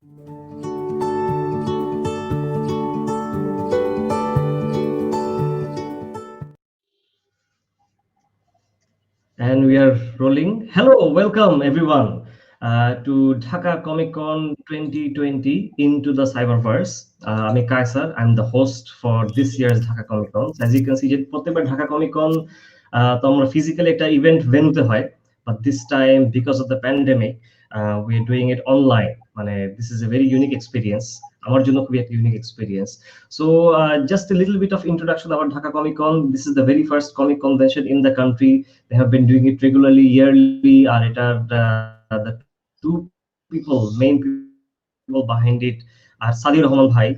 And we are rolling. Hello, welcome everyone to Dhaka Comicon 2020 into the Cyberverse. I'm Kaisar. I'm the host for this year's Dhaka Comicon. As you can see, প্রত্যেকবার Dhaka Comicon তো আমরা physically একটা event venuতে হয়, but this time because of the pandemic, we're doing it online. This is a very unique experience. আমার জন্য খুবই একটা unique experience. So just a little bit of introduction about Dhaka Comicon. This is the very first comic convention in the country. They have been doing it regularly, yearly, and it are the two people, main people behind it are Samir Asran Rahman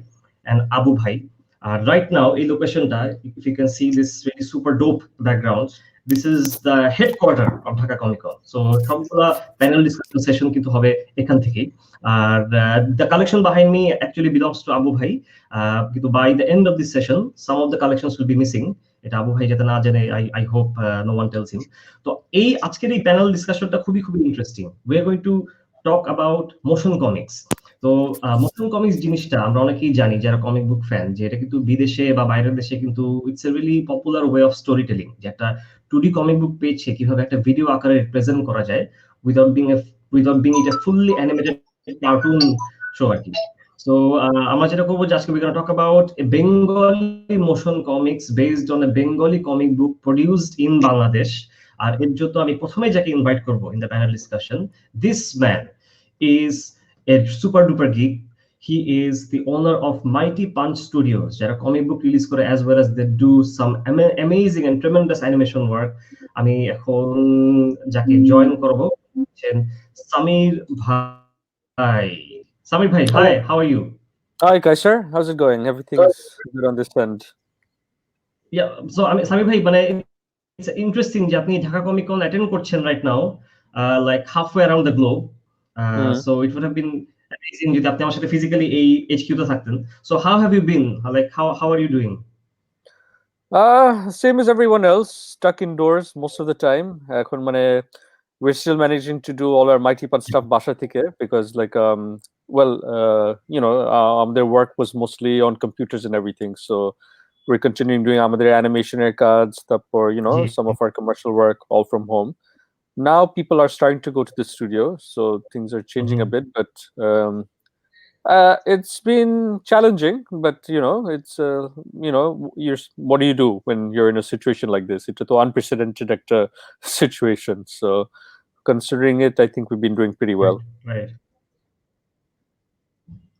and Abu Bhai. Right now, in location, if you can see this really super dope background, this is the headquarter of Dhaka Comicon. So, সবগুলা panel discussion session কিন্তু হবে এখান থেকেই। আর the collection behind me actually belongs to Abu Bhai. কিন্তু by the end of this session, some of the collections will be missing. এটা আবু ভাই যাতে না জানে, I hope no one tells him. তো এই আজকের এই প্যানেল ডিসকাশনটা খুবই interesting. We are going to talk about motion comics. তো মোশন কমিক্স জিনিসটা আমরা অনেকেই জানি যারা কমিক বুক ফ্যান, যে এটা কিন্তু বিদেশে বা বাইরের দেশে কিন্তু it's a really popular way of story telling, যে একটা 2D কমিক বুক পেজে কিভাবে একটা ভিডিও আকারে রিপ্রেজেন্ট করা যায় উইদাউট বিং ইট এ ফুললি অ্যানিমেটেড কার্টুন শো আর কি। So আমরা যেটা করবো যে আজকে we're going to talk about a Bengali motion comics based on a Bengali comic book produced in Bangladesh. আর এর জন্য আমি প্রথমে যাকে ইনভাইট করব in the panel discussion, this man is a super duper geek. He is the owner of Mighty Punch Studios, যারা comic book release করে as well as they do some amazing and tremendous animation work. আমি এখন যাকে join করব হচ্ছেন সামির ভাই। Samir bhai, hi, how are you? Hi, Kaisar. How's it going? Everything is good on this end. Yeah, so Samir bhai, it's interesting যে আপনি Dhaka comic কন attend করছেন right now, like halfway around the globe. So it would have been amazing যদি আপনি আমার সাথে physically এই HQ তে থাকতেন. So how have you been? Like how are you doing? Same as everyone else, stuck indoors most of the time. এখন we're still managing to do all our Mighty Punch stuff basha থেকে because their work was mostly on computers and everything, so we're continuing doing আমাদের animation cards for some of our commercial work all from home. Now people are starting to go to the studio, so things are changing a bit, but it's been challenging, but it's what do you do when you're in a situation like this? It's an unprecedented situation, so considering it, I think we've been doing pretty well. Right.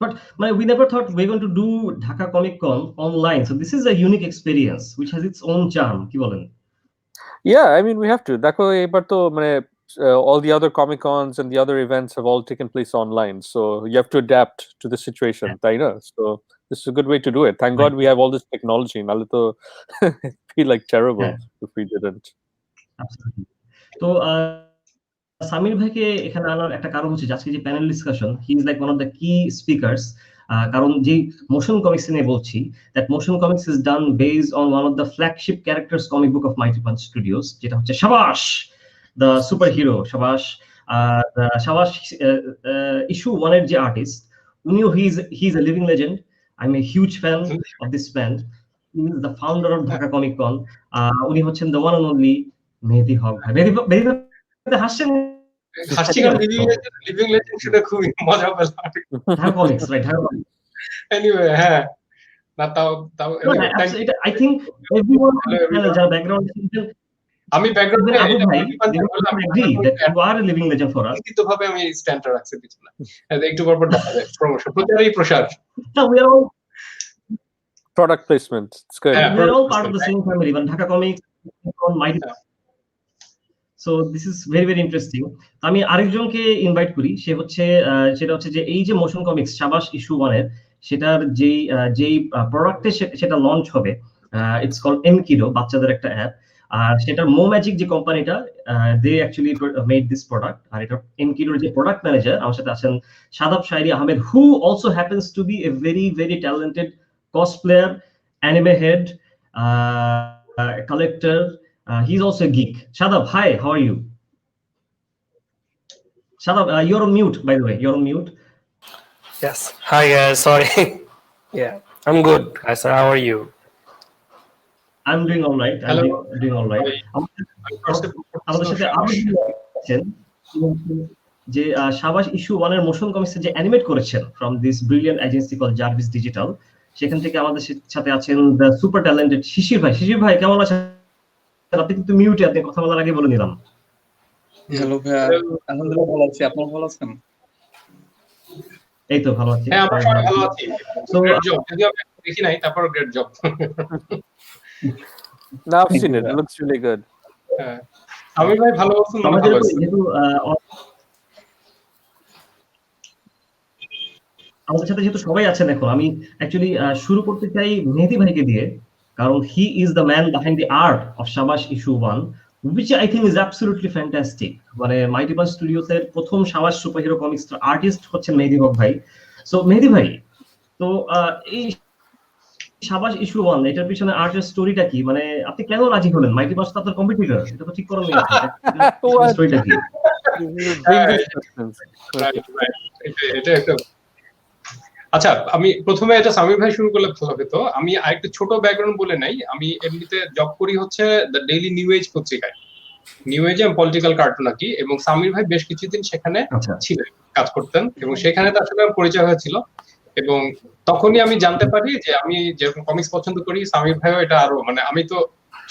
But we never thought we're going to do Dhaka Comicon online, so this is a unique experience which has its own charm. কি বলেন? Yeah, I mean we have to. Dhaka এবার তো all the other Comic Cons and the other events have all taken place online, so you have to adapt to the situation, তাই না? So this is a good way to do it. Thank God we have all this technology. নাহলে তো it'd be like terrible if we didn't. Absolutely. তো সামির ভাইকে এখানে আনার একটা কারণ হচ্ছে আজকে যে panel discussion, he is like one of the কি স্পিকার্স। কারণ যে মোশন কমিক্স নিয়ে বলছি, that motion comics is done based on one of the flagship characters comic book of মাইটি punch studios, যেটা হচ্ছে শাবাশ, দ্য সুপার হিরো শাবাশ। শাবাশ ইস্যু 1 এর যে artist, উনিও he is a living legend. I M a huge fan of this band. He is the founder of Dhaka comic con. উনি হচ্ছেন the one and only Mehedi Hoque ভাই। মেহেদি হাসছেন, living legend শুনে খুবই মজা পেলাম। Dhaka comics, right? Dhaka comics. Anyway, হ্যাঁ, না তাও আই থিংক এভরিওয়ান যারা ব্যাকগ্রাউন্ড, আমি ব্যাকগ্রাউন্ডে আবু ভাই agree that you are a living legend for us. ভাবে আমি স্ট্যান্ডটা রাখছি পিছনে, একটু পর দেখা যায় প্রমোশন, প্রচারই প্রসার। We are all product placement. It's good. We are all part of the same family, but Dhaka Comics on Mighty. So this is very interesting. আমি আরেকজনকে ইনভাইট করি, সেটা হচ্ছে যে এই যে মোশন কমিক্স শাবাশ ইস্যু 1 এর, সেটার যেই প্রোডাক্টে সেটা লঞ্চ হবে, ইটস কল্ড mKiddo, বাচ্চাদের একটা অ্যাপ। আর সেটার ম্যাজিক যে কোম্পানিটা, they actually made this product. আর এটা mKiddoর যে প্রোডাক্ট ম্যানেজার আমার সাথে আছেন Shadab Shayri Ahmed, who also happens to be a very talented cosplayer, anime head, collector. He's also a geek. Shadab, hi, how are you? Shadab, you're on mute, by the way. You're on mute. Yes. Hi guys. Sorry. Yeah, I'm good. Kaisar, how are you? I'm doing all right. I'm hello doing all right. আমি ফার্স্টে আমাদের সাথে আরো সাবাস দুজন আছেন যে সাবাস ইস্যু 1 এর মোশন কমিক্স যে অ্যানিমেট করেছেন from this brilliant agency call Jarvis digital, সেখান থেকে আমাদের সাথে আছেন দ্য সুপার ট্যালেন্টেড শিশির ভাই। শিশির ভাই কেমন আছেন? আপনি কিন্তু মিউটে, আপনি কথা বলার আগে বলে নিলাম। হ্যালো ভাইয়া, আলহামদুলিল্লাহ ভালো আছি। আপনারা ভালো আছেন? এই তো ভালো আছি। হ্যাঁ আমরা সবাই ভালো আছি। So, গ্রেট জব, যদিও আমি দেখি নাই, তারপর great job. No, I've seen it. It looks really good. হ্যাঁ আমি ভাই ভালো আছেন, মনে আমাদের ভালো আছি। যেহেতু আমাদের সাথে যেহেতু সবাই আছেন এখন, আমি অ্যাকচুয়ালি শুরু করতে চাই মেহেদী ভাইকে দিয়ে, কারণ he is the man behind the art of Shabash issue 1, which I think is absolutely fantastic. মানে মাইটি পাঞ্চ স্টুডিওস এর প্রথম শাবাশ সুপারহিরো কমিক্স আর্টিস্ট হচ্ছেন মেহেদী হক ভাই। সো মেহেদী ভাই, তো এই শাবাশ ইস্যু 1 এটার পিছনে আর্টের স্টোরিটা কি? মানে আপনি কেন রাজি হলেন? মাইটি পাঞ্চ তো আপনার কম্পিটিটর, এটা তো ঠিক করেন নি আপনি। What? স্টোরিটা কি? Dangerous questions. Right, right. এটা একটা আচ্ছা, আমি প্রথমে এটা সামির ভাই শুরু করলে ভালো হতো। আমি আরেকটু ছোট ব্যাকগ্রাউন্ড বলে নাই। আমি এমনিতে জব করি হচ্ছে দ্য ডেইলি নিউ এজ পত্রিকায়। নিউ এজে আমি পলিটিক্যাল কার্টুন আঁকি, এবং সামির ভাই বেশ কিছুদিন সেখানে আচ্ছা। ছিলেন, কাজ করতেন, এবং সেখানে তার সাথে আমার পরিচয় হয়েছিল। এবং তখনই আমি জানতে পারি যে আমি যেরকম কমিক্স পছন্দ করি, সামির ভাইও এটা আরো, মানে আমি তো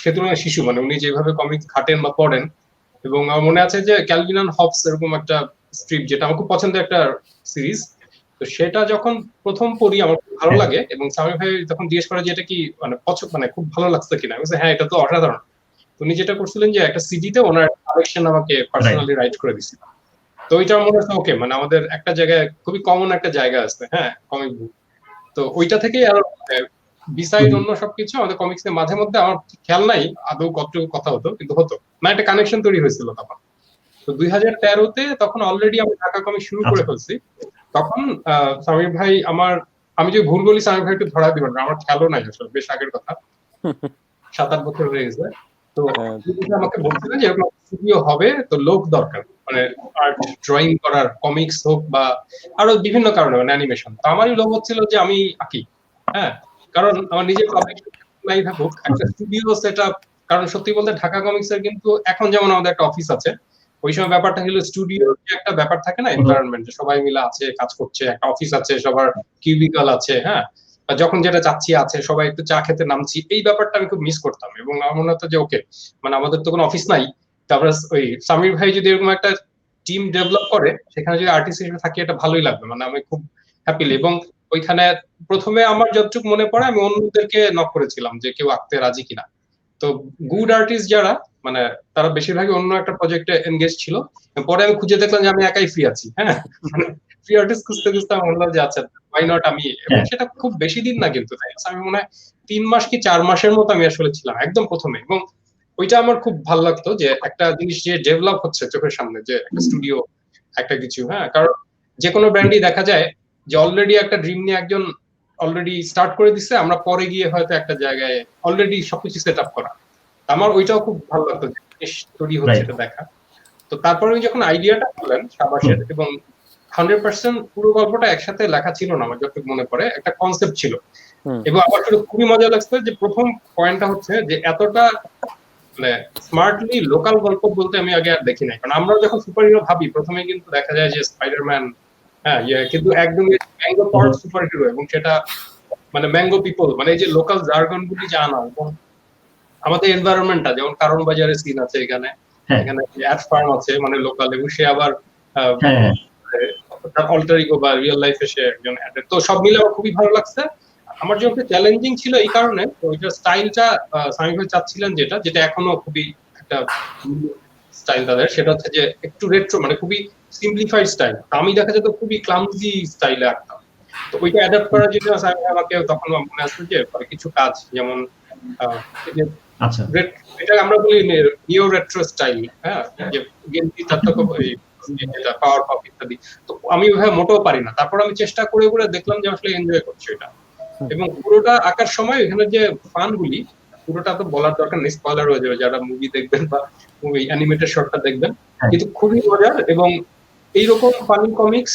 সে তুলনায় শিশু, মানে উনি যেভাবে কমিক্স ঘাটেন বা পড়েন। এবং আমার মনে আছে যে ক্যালভিন অ্যান্ড হবস এরকম একটা স্ট্রিপ, যেটা আমার খুব পছন্দের একটা সিরিজ, তো সেটা যখন প্রথম পড়ি আমার খুব ভালো লাগে। এবং সামির ভাই তখন জিজ্ঞেস করে যে এটা কি মানে পছন্দ, মানে খুব ভালো লাগছে কিনা। আমি বলছি হ্যাঁ, এটা তো অসাধারণ। উনি যেটা করছিলেন যে একটা সিডিতে ওনার কালেকশন আমাকে পার্সোনালি রাইট করে দিছিল। তো ওইটা মনে হচ্ছে ওকে, মানে আমাদের একটা জায়গায় খুবই কমন একটা জায়গা আছে, হ্যাঁ, কমিক বুক। তো ওইটা থেকেই আরো বিসাইড অন্য সবকিছু আমাদের কমিক্স এর মাঝে মধ্যে আমার খেয়াল নাই আদৌ কতটুকু কথা হতো, কিন্তু হতো, মানে একটা কানেকশন তৈরি হয়েছিল তখন। তো 2013-তে তখন অলরেডি আমি ঢাকা কমিক শুরু করে ফেলছি। তখন সামির ভাই আমি যদি ভুল বলি সামির ভাই একটু ধরা দিবেন, আমার খেয়ালও নাই আসলে, বেশ আগের কথা, 7-8 বছর হয়ে গেছে। তো আমাকে বলছিলেন যে এরকম স্টুডিও হবে, তো লোক দরকার, মানে আর্ট ড্রয়িং করার, কমিক্স হোক বা আরো বিভিন্ন কারণে, মানে অ্যানিমেশন। তো আমারই লোভ হচ্ছিল যে আমি আঁকি, হ্যাঁ, কারণ আমার নিজের পাবলিশিং নাই থাকুক, একটা স্টুডিও সেটআপ। কারণ সত্যি বলতে ঢাকা কমিক্স এর কিন্তু এখন যেমন আমাদের একটা অফিস আছে, ওই সময় ব্যাপারটা হলো স্টুডিও যে একটা ব্যাপার থাকে না, এনভায়রনমেন্ট, সবাই মিলে আছে, কাজ করছে, একটা অফিস আছে, সবার কিউবিকল আছে, হ্যাঁ, যখন যেটা চাচ্ছি আছে, সবাই একটু চা খেতে নামছি, এই ব্যাপারটা আমি খুব মিস করতাম। এবং আমার মনে হতো যে ওকে, মানে আমাদের তো কোনো অফিস নাই, তারপরে ওই সামির ভাই যদি এরকম একটা টিম ডেভেলপ করে, সেখানে যদি আর্টিস্ট হিসেবে থাকি, এটা ভালোই লাগবে, মানে আমি খুব হ্যাপিলি। এবং ওইখানে প্রথমে আমার যতটুকু মনে পড়ে আমি অন্যদেরকে নক করেছিলাম যে কেউ আঁকতে রাজি কিনা। তো গুড আর্টিস্ট যারা, মানে তারা বেশিরভাগই অন্য একটা প্রজেক্টে এনগেজ ছিল। পরে আমি খুঁজে দেখলাম যে আমি একাই ফ্রি আছি, হ্যাঁ, ফ্রি আর্টিস্ট খুঁজতে খুঁজতে আমি বললাম যে আচ্ছা ওয়াই নট আমি। এবং সেটা খুব বেশি দিন না কিন্তু, তাই আমি মনে হয় 3 মাস কি 4 মাসের মতো আমি আসলে ছিলাম একদম প্রথমে। এবং ওইটা আমার খুব ভালো লাগতো যে একটা জিনিস যে ডেভেলপ হচ্ছে চোখের সামনে, যে একটা স্টুডিও, একটা কিছু, হ্যাঁ। কারণ যে কোনো ব্র্যান্ডই দেখা যায় যে অলরেডি একটা ড্রিম নিয়ে একজন অলরেডি স্টার্ট করে দিচ্ছে, আমরা পরে গিয়ে হয়তো একটা জায়গায় অলরেডি সবকিছু সেট আপ করা। আমার ওইটাও খুব ভালো লাগতো যে জিনিস তৈরি হচ্ছে এটা দেখা। তো তারপরে যখন আইডিয়াটা বললেন শাবাশের, এবং 100% পুরো গল্পটা একসাথে লেখা ছিল না, আমার যতটুকু মনে পড়ে একটা কনসেপ্ট ছিল। এবং আমার খুবই মজা লাগছে যে প্রথম পয়েন্টটা হচ্ছে যে এতটা মানে স্মার্টলি লোকাল গল্প বলতে আমি আগে আর দেখি নাই। কারণ আমরা যখন সুপার হিরো ভাবি, প্রথমে কিন্তু দেখা যায় যে স্পাইডারম্যান, হ্যাঁ, কিন্তু একদম ম্যাঙ্গো পাওয়ার সুপার হিরো, এবং সেটা মানে ম্যাঙ্গো পিপল, মানে এই যে লোকাল জার্গন গুলি যে আনা, এবং আমাদের এনভায়রনমেন্টটা, যেমন কারণ বাজারের সিন আছে এখানে, এখানে অ্যাড ফার্ম আছে, মানে লোকাল, এবং সে আবার তার অল্টার ইগো বা রিয়েল লাইফে সে একজন অ্যাডেড। তো সব মিলে আমার খুবই ভালো লাগছে। আমার জন্য চ্যালেঞ্জিং ছিল এই কারণে, ওইটার স্টাইলটা সামির ভাই চাচ্ছিলেন যেটা এখনো খুবই একটা স্টাইল তাদের, সেটা হচ্ছে যে একটু রেট্রো, মানে খুবই সিম্পলিফাইড স্টাইল। আমি দেখা যেত খুবই ক্লামজি স্টাইলে আঁকতাম। তো ওইটা অ্যাডাপ্ট করার জন্য আমাকে তখন মনে আসছে যে কিছু কাজ, যেমন এটা আমরা বলি নিও রেট্রো স্টাইল, হ্যাঁ, যে গেঞ্জি যেটা পাওয়ার পপ ইত্যাদি। তো আমি ওইভাবে মোটেও পারি না। তারপর আমি চেষ্টা করে করে দেখলাম যে আসলে এনজয় করছি এটা। এবং পুরোটা আঁকার সময় এখানে যে ফান গুলি, পুরোটা তো বলার দরকার নেই, স্পয়লার হয়ে যাবে যারা মুভি দেখবেন বা মুভি অ্যানিমেটেড শর্টটা দেখবেন, কিন্তু খুবই মজার। এবং এইরকম ফানি কমিক্স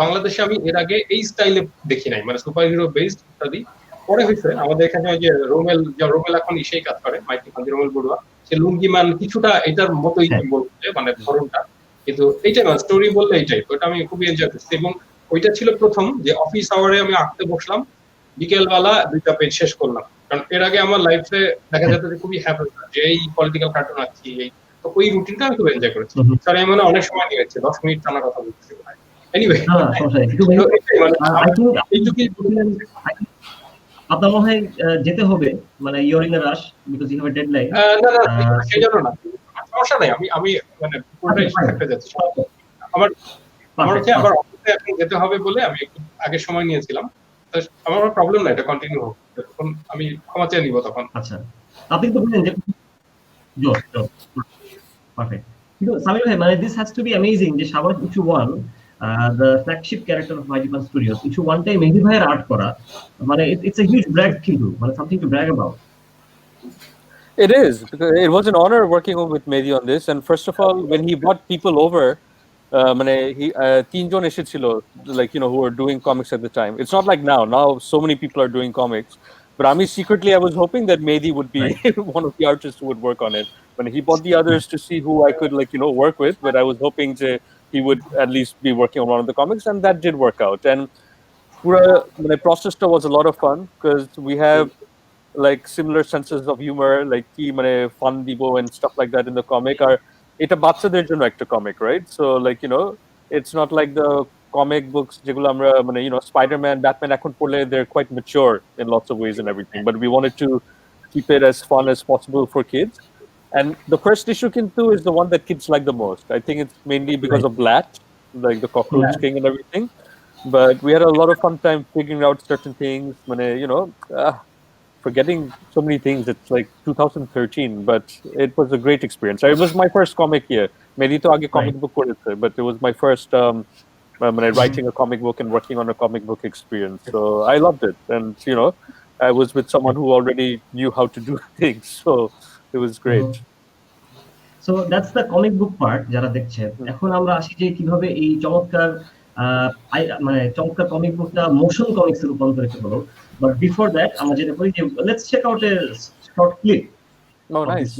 বাংলাদেশে আমি এর আগে এই স্টাইলে দেখি নাই, মানে সুপার হিরো বেসড ইত্যাদি। পরে হয়েছে আমাদের এখানে ওই যে রোমেল এখন ইসেই কাজ করে, মাইতি কান্দি রোমেল বড়ুয়া, সে লুঙ্গিমান কিছুটা এটার মতোই বলতে, মানে ধরনটা, কিন্তু এইটাই মানে স্টোরি বললে এইটাই, ওটা আমি খুবই এনজয় করছি। এবং ওইটা ছিল প্রথম যে অফিস আওয়ারে আমি আঁকতে বসলাম, বিকেলবেলা 2টা পেজ শেষ করলাম। কারণ এর আগে আমার লাইফে দেখা যেত যে খুবই হ্যাপি যে এই পলিটিক্যাল কার্টুন আঁকছি, এই তো ওই রুটিনটা আমি খুব এনজয় করেছি। স্যার আমি অনেক সময় নিয়েছি, 10 মিনিট টানা কথা বলতেছি। এনিওয়ে আপনার মনে হয় যেতে হবে, মানে you're in a rush because you have a deadline. না সেই জন্য না, সমস্যা নাই, আমি মানে পুরোটাই থাকতে যাচ্ছি। আমার হচ্ছে আবার অফিসে এখন যেতে হবে বলে আমি একটু আগে সময় নিয়েছিলাম, তো আমার প্রবলেম না, এটা কন্টিনিউ হোক, তখন আমি ক্ষমা চেয়ে নিব তখন। আচ্ছা, আপনি তো বললেন যে পারফেক্ট, কিন্তু সামির ভাই, মানে this has to be amazing যে Shabash issue 1, the flagship character of Mehedi Haque Studios, issue 1 টাই মেহেদী ভাইয়ের আর্ট করা, মানে it's a huge brag, কিন্তু মানে something to brag about. It is, because it was an honor working with Mehdi on this. And first of all, when he brought people over, he তিনজন এসেছিল, like, you know, who were doing comics at the time. It's not like now so many people are doing comics, but secretly I was hoping that Mehdi would be one of the artists who would work on it. When he brought the others to see who I could, like, you know, work with, but I was hoping that he would at least be working on one of the comics, and that did work out. And the process was a lot of fun because we have like similar senses of humor, like ki mane fun dibo and stuff like that in the comic. Are এটা বাচ্চাদের জন্য একটা comic, right? So, like, you know, it's not like the comic books যেগুলো আমরা মানে, you know, Spider-Man, Batman এখন পড়লে they're quite mature in lots of ways and everything, but we wanted to keep it as fun as possible for kids. And the first issue kintu is the one that kids like the most. I think it's mainly because of Blat, like the Cockroach King and everything. But we had a lot of fun time figuring out certain things. You know, forgetting so many things. It's like 2013, but it was a great experience. It was my first comic year. Mehdi to aage comic book koreche, but it was my first writing a comic book and working on a comic book experience. So I loved it, and you know, I was with someone who already knew how to do things, so it was great. So that's the comic book part যারা দেখছেন। এখন আমরা আসি যে কিভাবে এই চমৎকার মানে চমৎকার কমিক বুকটা মোশন কমিক্সে রূপান্তরিত হলো। বাট বিফোর দ্যাট আমরা যেটা করি যে let's check out a short clip. Oh, nice.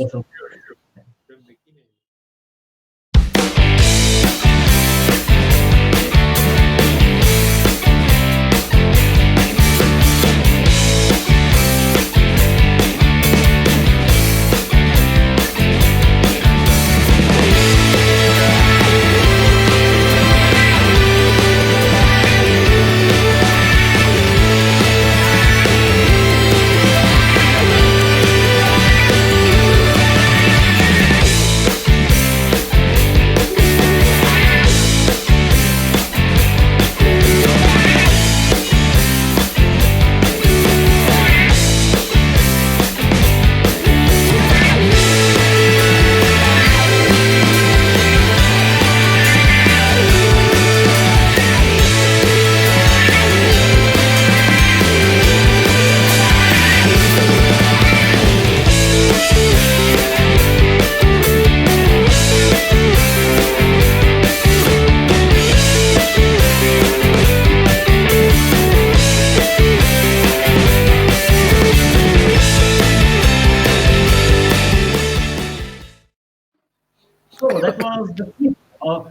So that was the clip of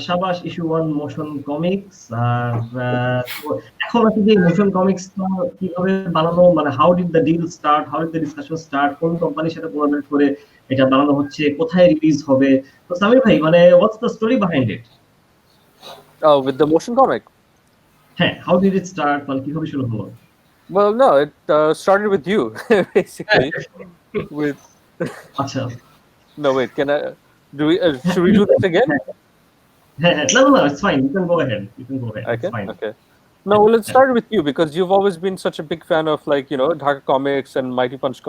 Shabash issue 1 motion comics. এখন আসলে মোশন কমিক্স কিভাবে বানানো, মানে how did the deal start, how did the discussion start, কোন কোম্পানির সাথে কোলাবরেট করে এটা বানানো হচ্ছে, কোথায় রিলিজ হবে? তো সামির ভাই, মানে what's the story behind it? Oh, with the motion comic? হ্যাঁ, how did it start, মানে কিভাবে শুরু হলো? Well, no, it started with you, basically. With আচ্ছা, no, wait, can I should we do this again? No, it's fine, you can go ahead, Okay, it's fine. okay. No, well, it started with you because you've always been such a big fan of, like, you know, Dhaka Comics and Mighty Punch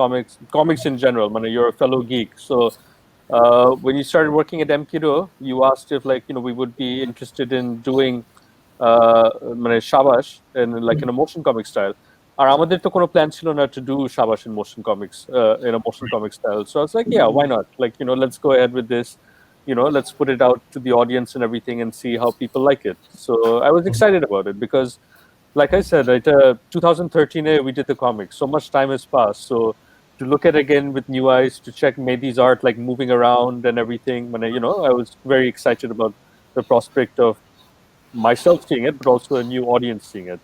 comics in general. Man, you're a fellow geek. So when you started working at mKiddo, you asked if, like, you know, we would be interested in doing Shabash in, like, in a motion comic style. আর আমাদের তো কোনো plan ছিল না to do Shabash in motion comics in a motion comic style. So I was like, yeah, why not? Like, you know, let's go ahead with this. let's put it out to the audience and everything and see how people like it. So I was excited about it because, like I said, right, 2013 we did the comics. So much time has passed. So to look at again with new eyes, to check Mehdi's art, like moving around and everything, when I was very excited about the prospect of myself seeing it, but also a new audience seeing it.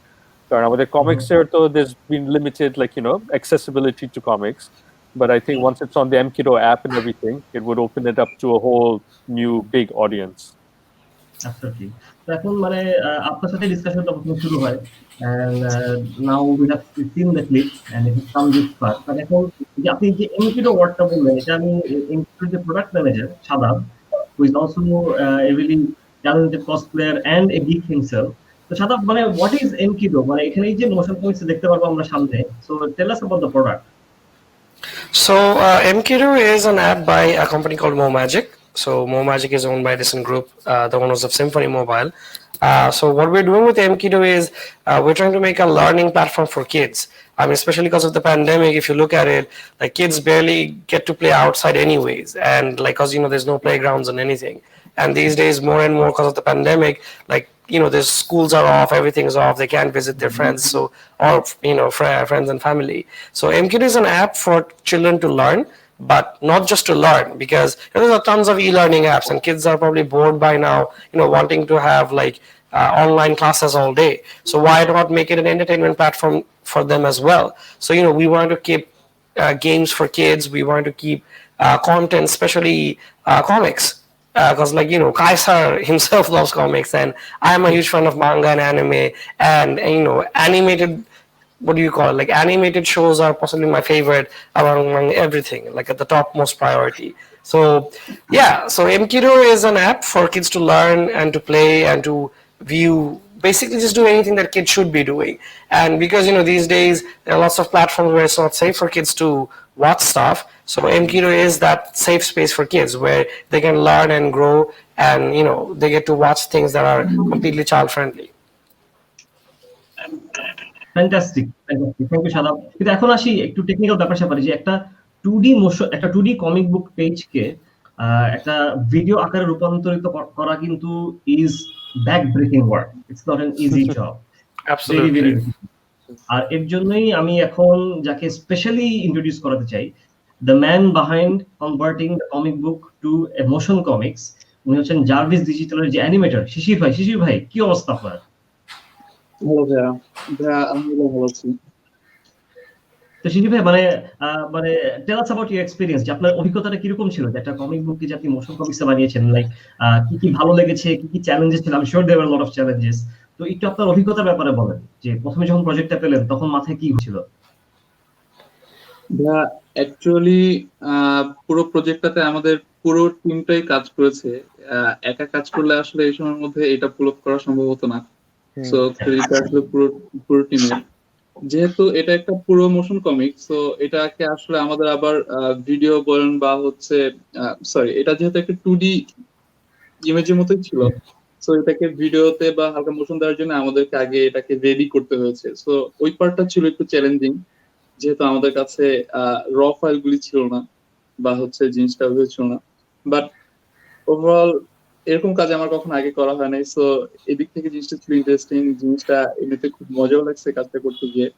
কারণ আমাদের comics-এর তো there's been limited, accessibility to comics. But I think once it's on the mKiddo app and everything, it would open it up to a whole new big audience. Absolutely. তো এখন মানে আপনার সাথে ডিসকাশনটা প্রথমে শুরু হয়, and now we have seen the clip and it has come this far. But এখন যে আপনি যে mKiddo ওয়ার্ডটা বললেন, এটা আমি mKiddo যে product manager Shabab, who is also a really talented cosplayer and a geek himself. তো শাবাব, মানে what is mKiddo? মানে এখানে এই যে মোশন কমিক্স দেখতে পারবো আমরা সামনে, so tell us about the product. So mKiddo is an app by a company called MoMagic. So MoMagic is owned by Edison Group, the owners of Symphony Mobile. So what we're doing with mKiddo is we're trying to make a learning platform for kids. I mean, especially because of the pandemic, if you look at it, like kids barely get to play outside anyways. And like, cause there's no playgrounds and anything. And these days, more and more because of the pandemic, like, there's schools are off, everything's off, they can't visit their friends, so, or, friends and family. So mKiddo is an app for children to learn, but not just to learn, because there are tons of e-learning apps and kids are probably bored by now, wanting to have online classes all day. So why not make it an entertainment platform for them as well? So, we want to keep games for kids, we want to keep content, especially comics. Because Kaisar himself loves comics, and I'm a huge fan of manga and anime, and animated, what do you call it? Animated shows are possibly my favorite among everything, at the topmost priority. So yeah, so mKiddo is an app for kids to learn and to play and to view, basically just do anything that kids should be doing. And because these days there are lots of platforms where it's not safe for kids to watch stuff, so mKiddo is that safe space for kids where they can learn and grow, and they get to watch things that are completely child friendly. Fantastic, thank you Shadab. কিন্তু এখন আসি একটু technical ব্যাপার-স্যাপারে, যে একটা 2D motion, একটা 2D comic book পেজকে একটা video আকারে রূপান্তরিত করা কিন্তু is back breaking work. It's not an easy job. Absolutely. আর এর জন্যই আমি এখন যাকে স্পেশালি ইন্ট্রোডিউস করাতে চাই, the man behind converting the comic book to a motion comics, উনি হচ্ছেন জার্ভিস ডিজিটালের যে অ্যানিমেটর শিশির ভাই। শিশির ভাই, কি অবস্থা আপনার? হ্যালো ভাইয়া, আলহামদুলিল্লাহ ভালো আছি। তো শিশির ভাই, মানে টেল আস অ্যাবাউট ইউর এক্সপেরিয়েন্স, যে আপনার অভিজ্ঞতাটা কিরকম ছিল, যে একটা কমিক বুককে যে আপনি মোশন কমিক্সে বানিয়েছেন, কি কি ভালো লেগেছে, কি কি চ্যালেঞ্জেস ছিল? I am sure there were lot of challenges. তো একটু আপনার অভিজ্ঞতার ব্যাপারে বলেন, যে প্রথমে যখন প্রজেক্টটা পেলেন তখন মাথায় কি হচ্ছিল? ভাইয়া অ্যাকচুয়ালি পুরো প্রজেক্টটাতে আমাদের পুরো টিমটাই কাজ করেছে। একা কাজ করলে আসলে এই সময়ের মধ্যে এটা পুল অফ করা সম্ভব হতো না। সো ক্রেডিট আসলে পুরো টিমের। যেহেতু এটা একটা পুরো মোশন কমিক, সো এটাকে আসলে আমাদের আবার ভিডিও বলেন বা হচ্ছে সরি, এটা যেহেতু একটা 2D ইমেজের মতোই ছিল, সো এটাকে ভিডিওতে বা হালকা মোশন দেওয়ার জন্য আমাদেরকে আগে এটাকে রেডি করতে হয়েছে। সো ওই পার্টটা ছিল একটু চ্যালেঞ্জিং, যেহেতু আমাদের কাছে র ফাইল গুলি ছিল না বা হচ্ছে জিনিসটা হয়েছিল না। বাট ওভারঅল এরকম কাজ আমার কখনো আগে করা হয় নাই, সো এদিক থেকে জিনিসটা ছিল ইন্টারেস্টিং। জিনিসটা এমনিতে খুব মজাও লাগছে কাজটা করতে গিয়ে।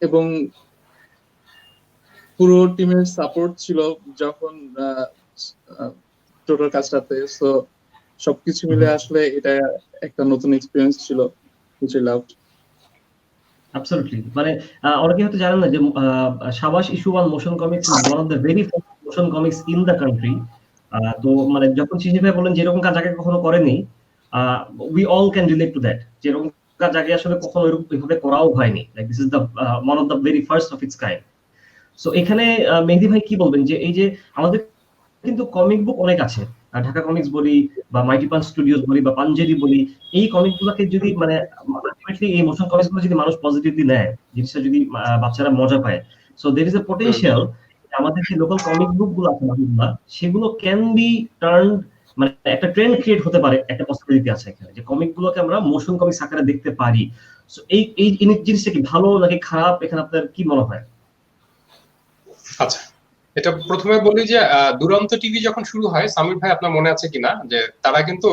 এবং পুরো টিমের সাপোর্ট ছিল যখন টোটাল কাজটাতে। সো সবকিছু মিলে আসলে এটা একটা নতুন এক্সপেরিয়েন্স ছিল, which I loved. অ্যাবসলিউটলি। মানে অনেকে হয়তো জানেন না যে Shabash issue 1 motion comics is one of the very first motion comics in the country. তো মানে যখন শিশির ভাই বলেন যে এরকম কাজ আগে কখনো করেনি, we all can relate to that, যে এরকম কাজ আগে আসলে কখনো এভাবে করাও হয়নি। Like this is the one of the very first of its kind. So এখানে মেহেদি ভাই কি বলবেন, যে এই যে আমাদের কিন্তু কমিক বুক অনেক আছে, ঢাকা কমিক্স বলি বা মাইটি পাঞ্চ স্টুডিওস বলি বা পাঞ্জেরি বলি, এই কমিক গুলোকে যদি মানে আলটিমেটলি এই মোশন কমিক্স গুলো যদি মানুষ পজিটিভলি নেয়, জিনিসটা যদি বাচ্চারা মজা পায়, so there is a potential আমাদের যে লোকাল কমিক বুক গুলো আছে সেগুলো ক্যান বি টার্ন, মানে একটা ট্রেন্ড ক্রিয়েট হতে পারে, একটা পসিবিলিটি আছে এখানে, যে কমিক গুলোকে আমরা মোশন কমিক্স আকারে দেখতে পারি। সো এই জিনিসটা কি ভালো নাকি খারাপ, এখানে আপনার কি মনে হয়? আচ্ছা, এটা প্রথমে বলি যে দুরন্ত টিভি যখন শুরু হয়, সামির ভাই আপনার মনে আছে কিনা, যে তারা কিন্তু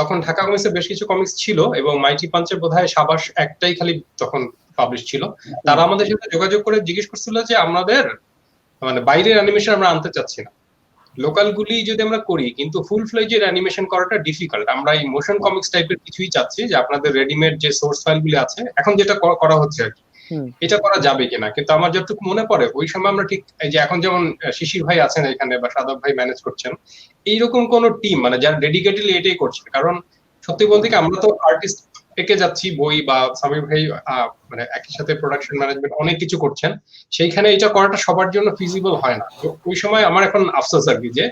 তখন ঢাকা কমিক্সে বেশ কিছু কমিক্স ছিল এবং মাইটি পাঞ্চের বোধহয় সাবাস একটাই খালি তখন পাবলিশ ছিল। তারা আমাদের সাথে যোগাযোগ করে জিজ্ঞেস করছিল যে আমাদের মানে বাইরের অ্যানিমেশন আমরা আনতে চাচ্ছি না, লোকাল গুলি যদি আমরা করি, কিন্তু ফুল ফ্লেজের অ্যানিমেশন করাটা ডিফিকাল্ট, আমরা এই মোশন কমিক্স টাইপের কিছুই চাচ্ছি, যে আপনাদের রেডিমেড যে সোর্স ফাইল গুলি আছে এখন যেটা করা হচ্ছে আর কি, এটা করা যাবে কিনা। কিন্তু আমার যতটুকু মনে পড়ে ওই সময় আমরা ঠিক এই যে এখন যেমন শিশির ভাই আছেন এখানে বা সাদব ভাই ম্যানেজ করছেন, এইরকম কোন টিম মানে যারা ডেডিকেটেডলি এটাই করছে। কারণ সত্যি বলতে কি আমরা তো আর্টিস্ট থেকে যাচ্ছি, বই বা সামির ভাই মানে একই সাথে প্রোডাকশন ম্যানেজমেন্ট অনেক কিছু করছেন, সেইখানে এটা করাটা সবার জন্য ফিজিবল হয় না। তো ওই সময় আমার এখন আফসোস আর কি, যে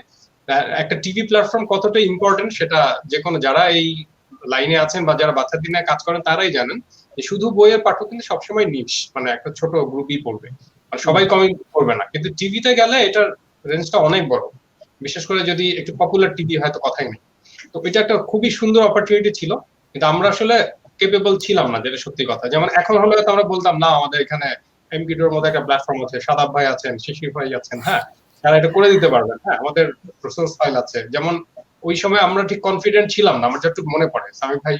একটা টিভি প্ল্যাটফর্ম কতটা ইম্পর্টেন্ট সেটা যে কোনো যারা এই লাইনে আছেন বা যারা বাচ্চাদের নিয়ে কাজ করেন তারাই জানেন, যে শুধু বইয়ের পাঠক কিন্তু সবসময় নিশ, মানে একটা ছোট গ্রুপই পড়বে, আর সবাই কমিক পড়বে না। কিন্তু টিভিতে গেলে এটার রেঞ্জটা অনেক বড়, বিশেষ করে যদি একটু পপুলার টিভি হয় তো কথাই নেই। তো এটা একটা খুবই সুন্দর অপরচুনিটি ছিল, কিন্তু আমরা আসলে কেপেবল ছিলাম না, যেটা সত্যি কথা। যেমন এখন হলে তো আমরা বলতাম না, আমাদের এখানে mKiddoর মধ্যে একটা প্ল্যাটফর্ম আছে, সাদাব ভাই আছেন, শিশির ভাই আছেন, হ্যাঁ তারা এটা করে দিতে পারবেন, হ্যাঁ আমাদের সোর্স ফাইল আছে। যেমন ওই সময় আমরা ঠিক কনফিডেন্ট ছিলাম না, আমার যতটুকু মনে পড়ে, সামির ভাই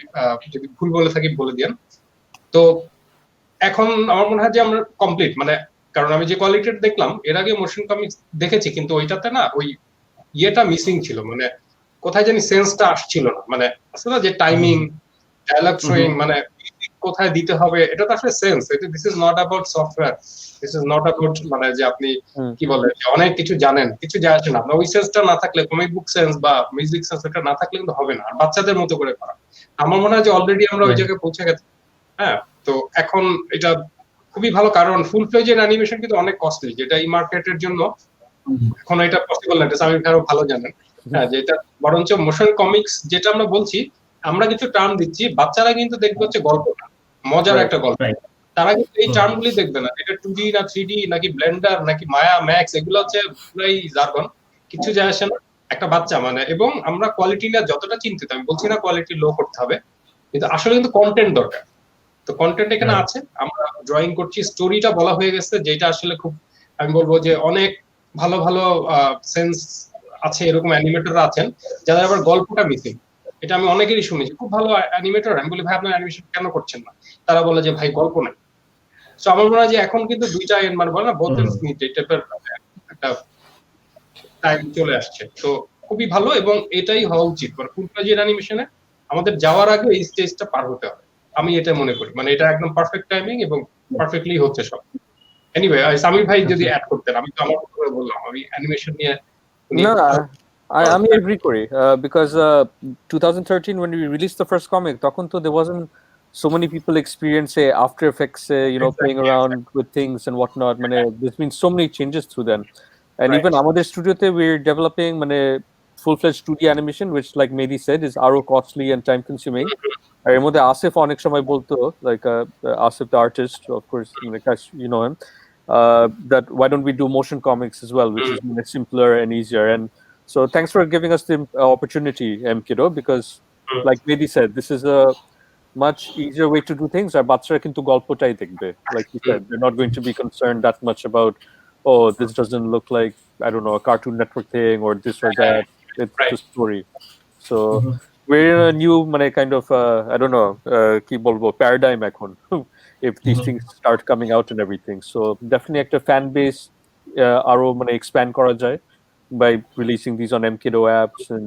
যদি ভুল বলে থাকি বলে দিন। তো এখন আমার মনে হয় যে আমরা কমপ্লিট, মানে কারণ আমি যে কোয়ালিটিটা দেখলাম এর আগে মোশন কমিক্স দেখেছি, কিন্তু ওইটাতে না ওই ইয়েটা মিসিং ছিল, মানে কোথায় জানি সেন্সটা আসছিল না, মানে আছে না যে টাইমিং, ডায়ালগ থ্রোয়িং, মানে কোথায় দিতে হবে, এটা তো আসলে সেন্স। এটা this is not about software, this is not about মানে যে আপনি কি বলে যে অনেক কিছু জানেন, কিছু যায় আসে না। আপনার ওই সেন্সটা না থাকলে, কমিক বুক সেন্স বা মিউজিক সেন্স এটা না থাকলে কিন্তু হবে না। আর বাচ্চাদের মতো করে করা, আমার মনে হয় যে অলরেডি আমরা ওই জায়গায় পৌঁছে গেছি। হ্যাঁ, তো এখন এটা খুবই ভালো, কারণ ফুল ফ্লেজের অ্যানিমেশন কিন্তু অনেক কস্টলি, যেটা এই মার্কেটের জন্য এখন এটা পসিবল না, এটা সামির ভাইও ভালো জানেন। হ্যাঁ, যেটা বরঞ্চ মোশন কমিক্স যেটা আমরা বলছি, আমরা কিছু টার্ম দিচ্ছি, বাচ্চারা কিন্তু দেখবে হচ্ছে গল্পটা মজার একটা গল্প, তারা কিন্তু এই টার্ম গুলি দেখবে না, এটা 2D না 3D নাকি ব্লেন্ডার নাকি মায়া ম্যাক্স, এগুলো হচ্ছে পুরাই জার্গন, কিছু যায় আসে না একটা বাচ্চা মানে। এবং আমরা কোয়ালিটি না যতটা চিন্তিত, আমি বলছি না কোয়ালিটি লো করতে হবে, কিন্তু আসলে কিন্তু কন্টেন্ট দরকার। তো কন্টেন্ট এখানে আছে, আমরা ড্রয়িং করছি, স্টোরিটা বলা হয়ে গেছে, যেটা আসলে খুব আমি বলবো যে অনেক ভালো ভালো সেন্স আছে, এরকম অ্যানিমেটররা আছেন যাদের আবার গল্পটা মিসিং। এটা আমি অনেকেরই শুনেছি, খুব ভালো অ্যানিমেটর, আমি বলি ভাই আপনার অ্যানিমেশন কেন করছেন না, তারা বলে যে ভাই গল্প নাই। তো আমার মনে হয় যে এখন কিন্তু দুইটা মানে বলে না বোথ এন্ডস মিট, এই টাইপের একটা টাইম চলে আসছে। তো খুবই ভালো, এবং এটাই হওয়া উচিত, মানে ফুল ফ্লেজেড অ্যানিমেশনে আমাদের যাওয়ার আগে এই স্টেজটা পার হতে হবে, আমি এটা মনে করি। মানে এটা একদম পারফেক্ট টাইমিং এবং পারফেক্টলি হচ্ছে সব। এনিওয়ে সামির ভাই যদি অ্যাড করতেন, আমি তো আমার মতো করে বললাম, আমি অ্যানিমেশন নিয়ে No, I agree, Corey, because 2013 when we released the first comic, তখন তো there wasn't so many people experience After Effects, playing around with things and whatnot. মানে there's been so many changes through then, and even আমাদের স্টুডিওতে we're developing মানে full-fledged 2D animation, which like Mehedi said is আরো costly and time consuming. আর এর মধ্যে আসিফ অনেক সময় বলতো, like Asif the artist, of course, you know him, that why don't we do motion comics as well, which is simpler and easier. And so thanks for giving us the opportunity, mKiddo, because like Mehdi said, this is a much easier way to do things. Our বাচ্চারা কিন্তু গল্পটাই দেখবে, like you said, they're not going to be concerned that much about, oh, this doesn't look like, I don't know, a Cartoon Network thing or this or that. It's the story. So we're in a new kind of I don't know কি বলবো paradigm এখন if these things start coming out and everything. So definitely একটা fan base আরো expand করা যায় by releasing these on mKiddo apps and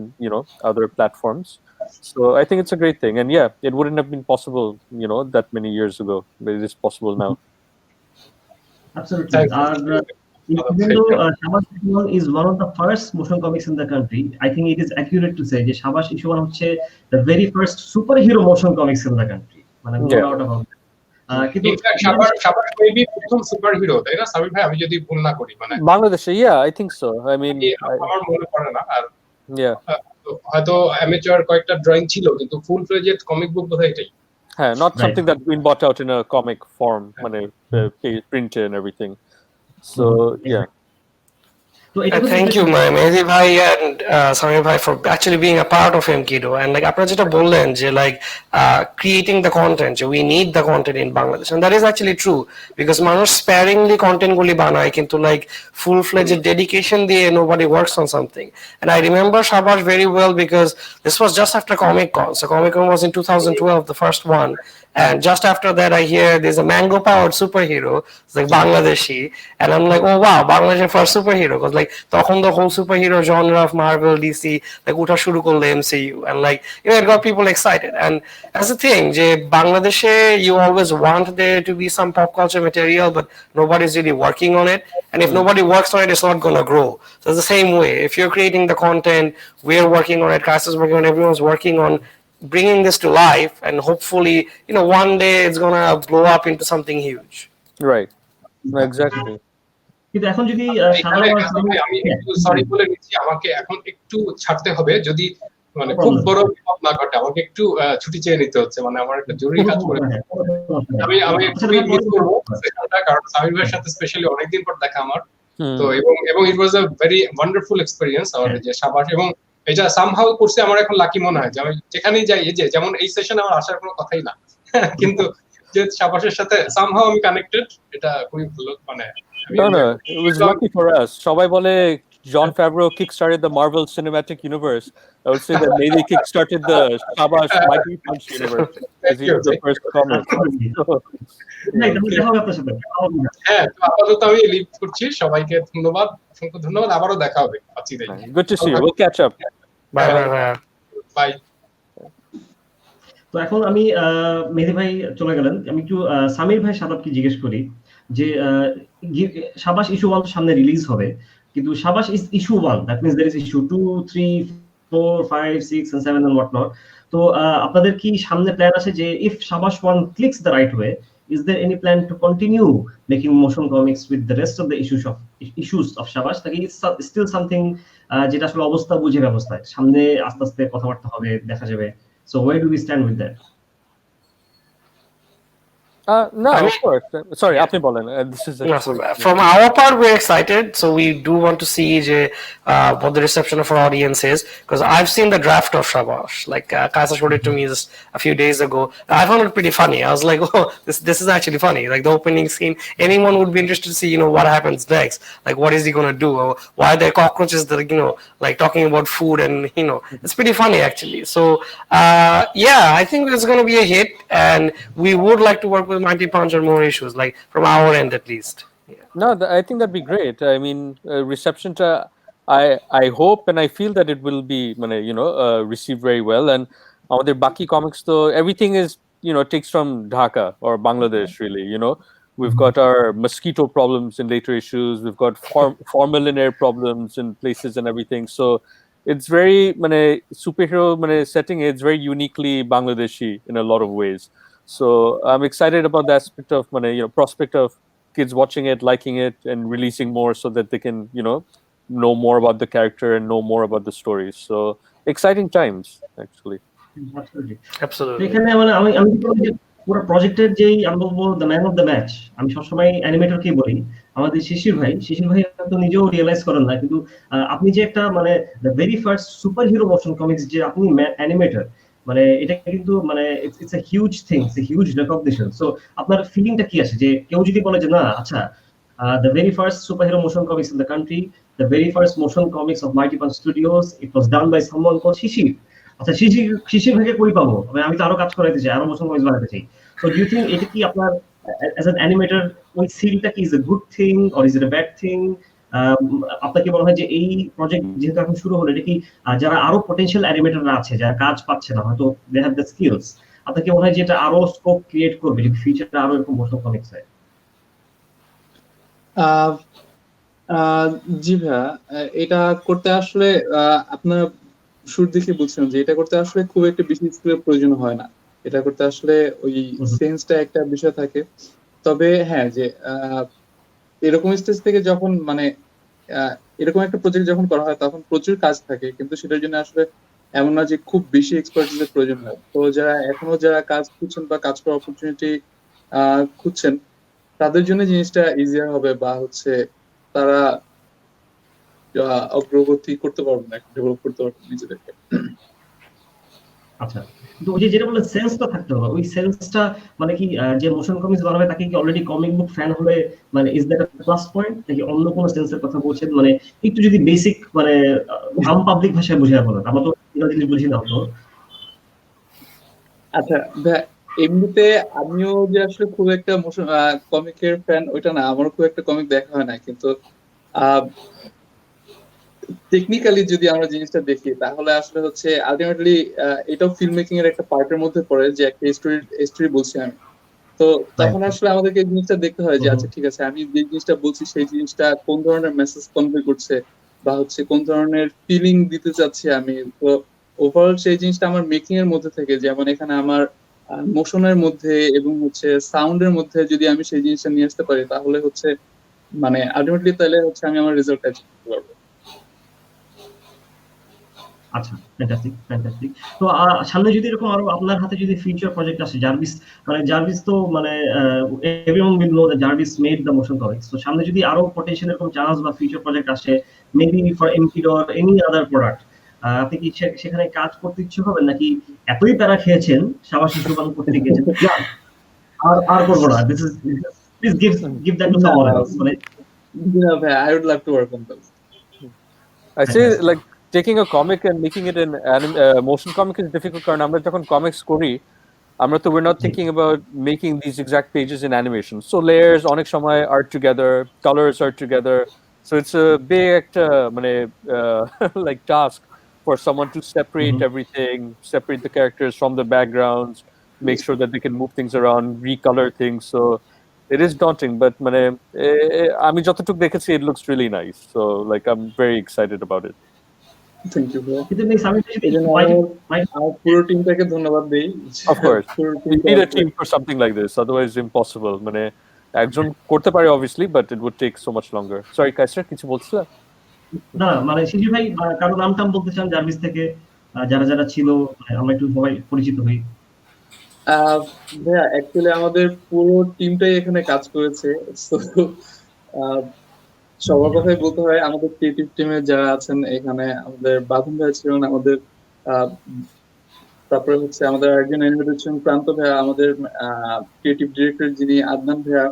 other platforms. So I think it's a great thing, and yeah, it wouldn't have been possible that many years ago, but it is possible now. Absolutely. Even though Shabash issue 1 is one of the first motion comics in the country, I think it is accurate to say that Shabash issue 1 হচ্ছে the very first superhero motion comics in the country. মানে no doubt about that. কিন্তু শাবাশ maybe প্রথম superhero, তাই না সামির ভাই, আমি যদি ভুল না করি, মানে বাংলাদেশে, yeah, I think so. I mean, আমার মনে পড়ে না, আর yeah, হয়তো অ্যামেচার কয়েকটা ড্রয়িং ছিল, কিন্তু ফুল ফ্লেজেড কমিক বুক বোধহয় এটাই। not something that's been bought out in a comic form, মানে printed and everything. So yeah. তো এটা কিন্তু Thank you, Mehedi Bhai and Samir Bhai for actually being a part of mKiddo. And like আপনারা যেটা বললেন যে like creating the content, we need the content in Bangladesh, and that is actually true because মানুষ sparingly content গুলি বানায় কিন্তু like full-fledged dedication দিয়ে nobody works on something. And I remember Shabash very well because this was just after Comicon. So Comicon was in 2012, the first one. And just after that, I hear there's a mango-powered superhero. It's like Bangladeshi, and I'm like, oh wow, Bangladesh first superhero. Because like, তখন the whole superhero genre of Marvel, DC, like উঠা শুরু করলো MCU, and like, it got people excited. And that's the thing, যে Bangladeshe, you always want there to be some pop culture material, but nobody's really working on it. And if nobody works on it, it's not gonna grow. So it's the same way. If you're creating the content, we're working on it, Kaisar's working on it, everyone's working on bringing this to life, and hopefully, one day it's gonna blow up into something huge. Right. Exactly. কিন্তু এখন যদি এখানে আমি একটু sorry বলে নিচ্ছি, আমাকে এখন একটু ছাড়তে হবে, যদি মানে খুব বড় বিপদ না ঘটে আমাকে একটু ছুটি চেয়ে নিতে হচ্ছে, মানে আমার একটা জরুরি কাজ করে আমি খুবই মিস করবো সেশনটা, কারণ সামির ভাইয়ের সাথে স্পেশালি অনেকদিন পর দেখা আমার। তো এবং ইট ওয়াজ আ ভেরি ওয়ান্ডারফুল এক্সপেরিয়েন্স আমাদের যে সাবাস, এবং এটা সামহাউ করছে আমার এখন লাকি মনে হয় যে আমি যেখানেই যাই, এই যে যেমন এই সেশনে আমার আসার কোনো কথাই না কিন্তু যে সাবাসের সাথে সামহাউ আমি কানেক্টেড, এটা খুবই ভালো। মানে No, it was lucky for us. সবাই বলে Jon Favreau kickstarted the Marvel Cinematic Universe. I would say that Mehedi kickstarted the Shabash Mighty Punch universe as he was the first comic. হ্যাঁ, তো আপাতত আমি লিভ করছি, সবাইকে ধন্যবাদ, অসংখ্য ধন্যবাদ, আবারও দেখা হবে। Good to see you. We'll catch up. Bye. Bye. তো এখন আমি মেহেদি ভাই চলে গেলেন, আমি একটু সামির ভাই সাদাবকে জিজ্ঞেস করি যে শাবাশ ইস্যু 1 সামনে রিলিজ হবে, কিন্তু Shabash is issue 1, that means there is issue 2, 3, 4, 5, 6 and 7 and what not. তো আপনাদের কি সামনে প্ল্যান আছে যে if শাবাশ 1 clicks the right way, is there any plan to continue making motion comics with the rest of the issues of শাবাশ, নাকি it's still something যেটা আসলে অবস্থা বুঝে ব্যবস্থায় সামনে আস্তে আস্তে কথাবার্তা হবে, দেখা যাবে? So where do we stand with that? No, of course. Sorry, আপনি বলেন. This is From our part, we're excited. So we do want to see what the reception of our audience is, because I've seen the draft of Shabash. Like Kaisar showed it to me just a few days ago. I found it pretty funny. I was like, oh, this is actually funny. Like the opening scene, anyone would be interested to see, what happens next. Like what is he gonna do? Or why are there cockroaches that like talking about food, and it's pretty funny actually. So yeah, I think it's gonna be a hit, and we would like to work with Mighty Punch on more issues, like from our end at least. Yeah. No, I think that'd be great. I mean, reception to I hope and I feel that it will be received very well. And আমাদের বাকি comics though, everything is takes from Dhaka or Bangladesh really. We've got our mosquito problems in later issues. We've got formalin air problems in places and everything. So it's very superhero setting. It's very uniquely Bangladeshi in a lot of ways. So I'm excited about the aspect of prospect of kids watching it, liking it, and releasing more so that they can know more about the character and know more about the stories. So exciting times actually. Absolutely. এখানে আমি পুরো প্রজেক্টের যেই আমি বলবো the man of the match, আমি সবসময় অ্যানিমেটরকেই বলি, আমাদের শিশির ভাই তো নিজেও রিয়েলাইজ করেন না, কিন্তু আপনি যে একটা the very first super hero motion comics যে আপনি অ্যানিমেটর, এটা কিন্তু it's a huge thing, it's a huge recognition. So আপনার ফিলিংটা কি আছে যে কেউ যদি বলে যে না আচ্ছা, the very first superhero motion comics in the country, the very first motion comics of Mighty Punch Studios, it was done by someone called Shishir. আচ্ছা, শিশির ভাইকে কই পাবো? আমি তো আরো কাজ করাইতে চাই, আরো মোশন কমিক্স বানাতে চাই। সো ডু ইউ থিংক এটা কি আপনার অ্যাজ অ্যান অ্যানিমেটর ওই সিলটা কি is a good thing or is it a bad thing? আপনার কি মনে হয় যে এই প্রজেক্ট যেহেতু এখন শুরু হলো, এটা কি যারা আরো পটেনশিয়াল অ্যানিমেটররা আছে, যারা কাজ পাচ্ছে না, হয়তো দে হ্যাভ দ্য স্কিলস, আপনার কি মনে হয় যে এটা আরো স্কোপ ক্রিয়েট করবে যদি ফিউচারে আরো এরকম মোশন কমিক্স হয়? জি ভাইয়া, এটা করতে আসলে আপনার শুরুর দিকে বলছিলাম যে এটা করতে আসলে খুব একটা বেশি স্কিলের প্রয়োজন হয় না। এটা করতে আসলে ওই সেন্সটা একটা বিষয় থাকে। তবে হ্যাঁ, যে এরকম স্টেজ থেকে যখন এরকম একটা প্রজেক্ট যখন করা হয় তখন প্রচুর কাজ থাকে, কিন্তু সেটার জন্য আসলে এমন না যে খুব বেশি এক্সপার্টিসের প্রয়োজন হয়। তো যারা কাজ খুঁজছেন বা কাজ করার অপরচুনিটি খুঁজছেন, তাদের জন্য জিনিসটা ইজিয়ার হবে, বা তারা অগ্রগতি করতে পারবো না, ডেভেলপ করতে পারবো না নিজেদেরকে। আচ্ছা, তো ওই যে যেটা বলে সেন্সটা থাকতে হবে, ওই সেন্সটা মানে কি যে মোশন কমিক্স বানাবে তাকে কি অলরেডি কমিক বুক ফ্যান হলে মানে is that a plus point, নাকি অন্য কোনো সেন্সের কথা বলছেন? মানে একটু যদি বেসিক মানে আম পাবলিক ভাষায় বুঝিয়ে বলেন, আমরা তো এটা জিনিস বুঝি না তো। আচ্ছা এমনিতে আমিও যে আসলে খুব একটা কমিকের ফ্যান ওইটা না, আমারও খুব একটা কমিক দেখা হয় না, কিন্তু টেকনিক্যালি যদি আমরা জিনিসটা দেখি তাহলে আসলে হচ্ছে আলটিমেটলি এটাও ফিল্ম মেকিং এর একটা পার্টের মধ্যে পড়ে, যে একটা স্টোরি বলছি আমি। তো তখন আসলে আমাদেরকে এই জিনিসটা দেখতে হয় যে আচ্ছা ঠিক আছে, আমি যে জিনিসটা বলছি সেই জিনিসটা কোন ধরনের মেসেজ কনভে করছে, বা হচ্ছে কোন ধরনের ফিলিং দিতে চাচ্ছি আমি। তো ওভারঅল সেই জিনিসটা আমার মেকিং এর মধ্যে থেকে, যেমন এখানে আমার মোশনের মধ্যে এবং হচ্ছে সাউন্ডের মধ্যে যদি আমি সেই জিনিসটা নিয়ে আসতে পারি, তাহলে হচ্ছে মানে আলটিমেটলি তাহলে হচ্ছে আমি আমার রেজাল্ট অ্যাচিভ করতে পারবো। আচ্ছা, ফ্যান্টাস্টিক ফ্যান্টাস্টিক। তো সামনে যদি এরকম আরো আপনার হাতে যদি ফিউচার প্রজেক্ট আসে, জার্ভিস মানে জার্ভিস তো মানে everyone will know that Jarvis made the motion comics. তো সামনে যদি আরো পটেনশিয়াল এরকম চান্স বা ফিউচার প্রজেক্ট আসে, maybe for mKiddo or any other product, আপনি কি সেখানে কাজ করতে ইচ্ছুক হবেন, নাকি এতই প্যারা খেয়েছেন শাবাশ ইস্যুবান করতে গিয়েছেন আর করবো না, this is please give that to someone else মানে? I would love to work on those. I say like taking a comic and making it an motion comic is difficult কারণ আমরা যখন comics করি আমরা তো we're not thinking about making these exact pages in animation. So layers অনেক সময় are together, colors are together. So it's a big মানে like task for someone to separate everything, separate the characters from the backgrounds, make sure that they can move things around, recolor things. So it is daunting, but মানে আমি যতটুকু দেখেছি it looks really nice. So like I'm very excited about it. Thank you, bro. কিন্তু নেই সামির যদি এই জন্য আমার পুরো টিমটাকে ধন্যবাদ দেই। Of course, we need a team for something like this, otherwise impossible. মানে একজন করতে পারে obviously, but it would take so much longer. Sorry, Kaisar, কিছু বলছিলা? না মানে শিশির ভাই কারো নাম টাম বলতে চান জার্ভিস থেকে, যারা যারা ছিল আমরা একটু সবাই পরিচিত হই। ভাইয়া অ্যাকচুয়ালি আমাদের পুরো টিমটাই এখানে কাজ করেছে। সবার কথাই বলতে হয়, আমাদের ক্রিয়েটিভ টিমে যারা আছেন এখানে, আমাদের বাঁধন ভাই ছিলেন আমাদের, তারপরে হচ্ছে আমাদের একজন অ্যানিমেটর ছিলেন প্রান্ত ভাইয়া, আমাদের ক্রিয়েটিভ ডিরেক্টর যিনি আদনান ভাইয়া,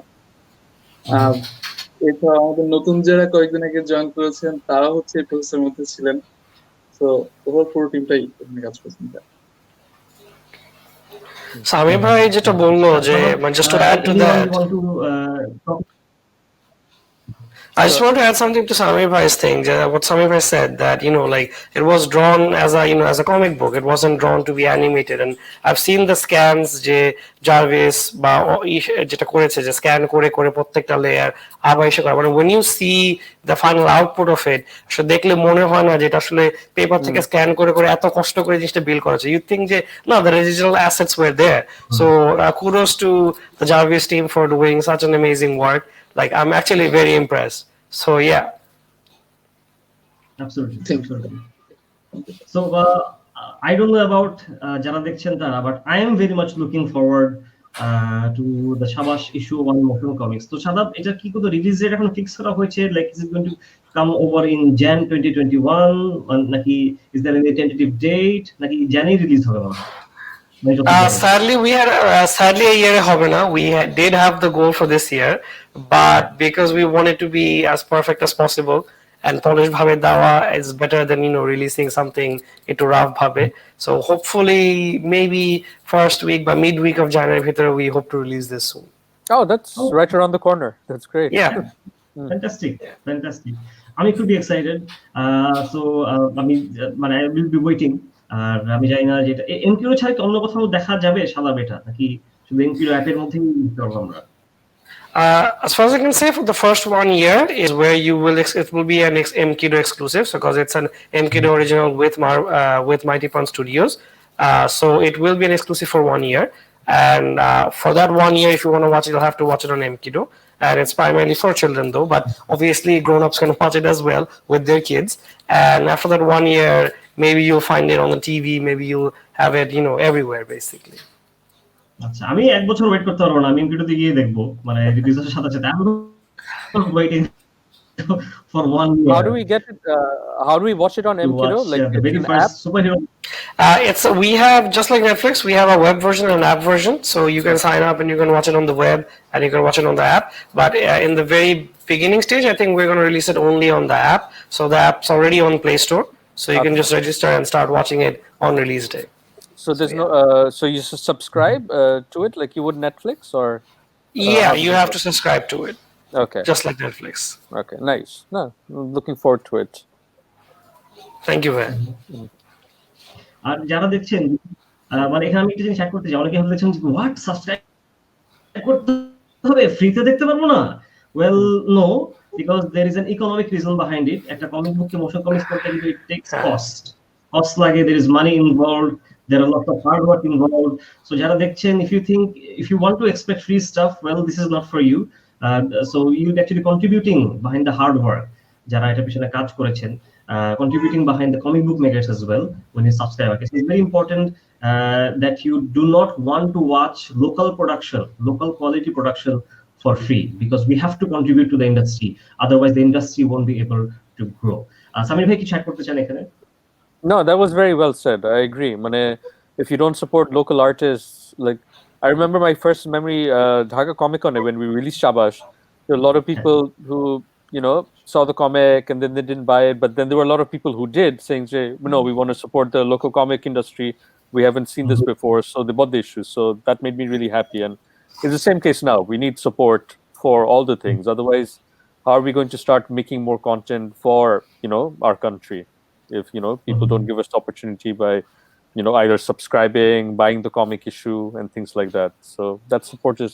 এছাড়া আমাদের নতুন যারা কয়েকদিন আগে জয়েন করেছেন তারা হচ্ছে এই প্রসেসের মধ্যে ছিলেন। তো ওভার পুরো টিমটাই এখানে কাজ করেছেন। সামির ভাই যেটা বললো যে just to add to that, I just want to add something to Samir Bhai's thing. What Samir Bhai said, that like it was drawn as a as a comic book. It wasn't drawn to be animated. And I've seen the scans যে Jarvis বা যেটা করেছে, যে scan করে করে প্রত্যেকটা layer আবার এসে করে, মানে when you see the final output of it, আসলে দেখলে মনে হয় না যেটা আসলে পেপার থেকে স্ক্যান করে করে এত কষ্ট করে জিনিসটা বিল্ড করা হয়েছে। You think যে no, the original assets were there. So kudos to the Jarvis team for doing such an amazing work. Like I'm actually very impressed. So yeah. Absolutely. Absolutely. So I don't know about jara dekhchen tara, but I am very much looking forward to the Shabash issue 1 motion comics. So Shadab, এটা কি কোনো release date এখন fix করা হয়েছে? Like is it going to come over in Jan 2021, নাকি is there any tentative date, নাকি জানুয়ারি release হবে না? Sadly, we had sadly a year হবে না. We did have the goal for this year, but because we wanted to be as perfect as possible and polished bhabe dawa is better than releasing something into rough bhabe. So hopefully maybe first week by midweek of January bhitor we hope to release this soon. Oh, that's right around the corner. That's great. Yeah. Fantastic. আমি খুবই excited. So আমি মানে I will be waiting. আর আমি জানি না যেটা mKiddo ছাড়া কি অন্য কোথাও দেখা যাবে সাদাব এটা, নাকি শুধু mKiddo অ্যাপের মধ্যেই করব আমরা? As far as I can say, for the first 1 year is where it will be an mKiddo exclusive, so because it's an mKiddo original with Mighty Pun Studios, so it will be an exclusive for 1 year. And for that 1 year, if you want to watch it, you'll have to watch it on mKiddo. And it's primarily for children though, but obviously grown-ups can watch it as well with their kids. And after that 1 year, maybe you'll find it on the TV, maybe you'll have it everywhere basically. আচ্ছা, আমি 1 বছর wait করতে পারবো না, আমি mKiddo তে গিয়ে দেখবো, মানে রিলিজের সাথে সাথে আমি waiting for 1 year. How do we get it? How do we watch it on to mKiddo? watch Like the it's very an app? first superhero. We have, just like Netflix, we have a web version and an app version. So you can sign up and you can watch it on the web and you can watch it on the app. But in the very beginning stage, I think we're going to release it only on the app. So the app's already on Play Store. So you can just register and start watching it on release day. So there's no. So you subscribe to it like you would Netflix, or Yeah, how you does it have work? to subscribe to it, Okay. just like Netflix. Okay. Nice. No, I'm looking forward to it. Thank you, man. আর যারা দেখছেন মানে এখানে আমি একটা জিনিস add করতে চাই, অনেকে হয়তো দেখছেন হোয়াট সাবস্ক্রাইব করতে হবে, ফ্রিতে দেখতে পারবো না? Well no, because there is an economic reason behind it. একটা কমিক বুককে মোশন কমিক্স করতে কিন্তু ইট টেকস কস্ট লাগে, there is money involved, there are lots of hard work involved. So যারা দেখছেন, if you want to expect free stuff, well, this is not for you. So you're actually contributing behind the hard work যারা এটা পিছনে কাজ করেছেন, contributing behind the comic book makers as well when you subscribe. Okay, so it's very important that you do not want to watch local quality production for free, because we have to contribute to the industry, otherwise the industry won't be able to grow. Samir bhai, কিছু add করতে চান এখানে? No, that was very well said. I agree. Mane, if you don't support local artists, like I remember my first memory, Dhaka Comicon, when we released Shabash, there were a lot of people who, saw the comic and then they didn't buy it. But then there were a lot of people who did, saying, no, we want to support the local comic industry. We haven't seen this before. So they bought the issue. So that made me really happy. And it's the same case now. We need support for all the things. Otherwise, how are we going to start making more content for, our country? If people don't give us the opportunity by either subscribing, buying the comic issue and things like that. So that support is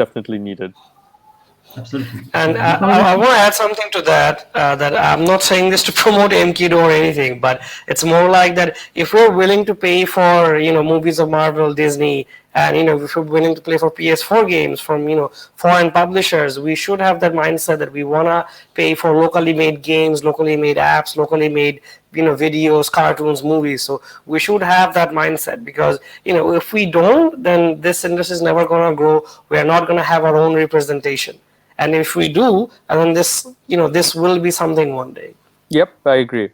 definitely needed. Absolutely. And I want to add something to that, that I'm not saying this to promote mKiddo or anything, but it's more like that if we're willing to pay for, movies of Marvel, Disney, and, if we're willing to play for PS4 games from, foreign publishers, we should have that mindset that we want to pay for locally made games, locally made apps, locally made, videos, cartoons, movies. So we should have that mindset, because, if we don't, then this industry is never going to grow. We're not going to have our own representation. And if we do, and then this will be something one day. Yep, I agree.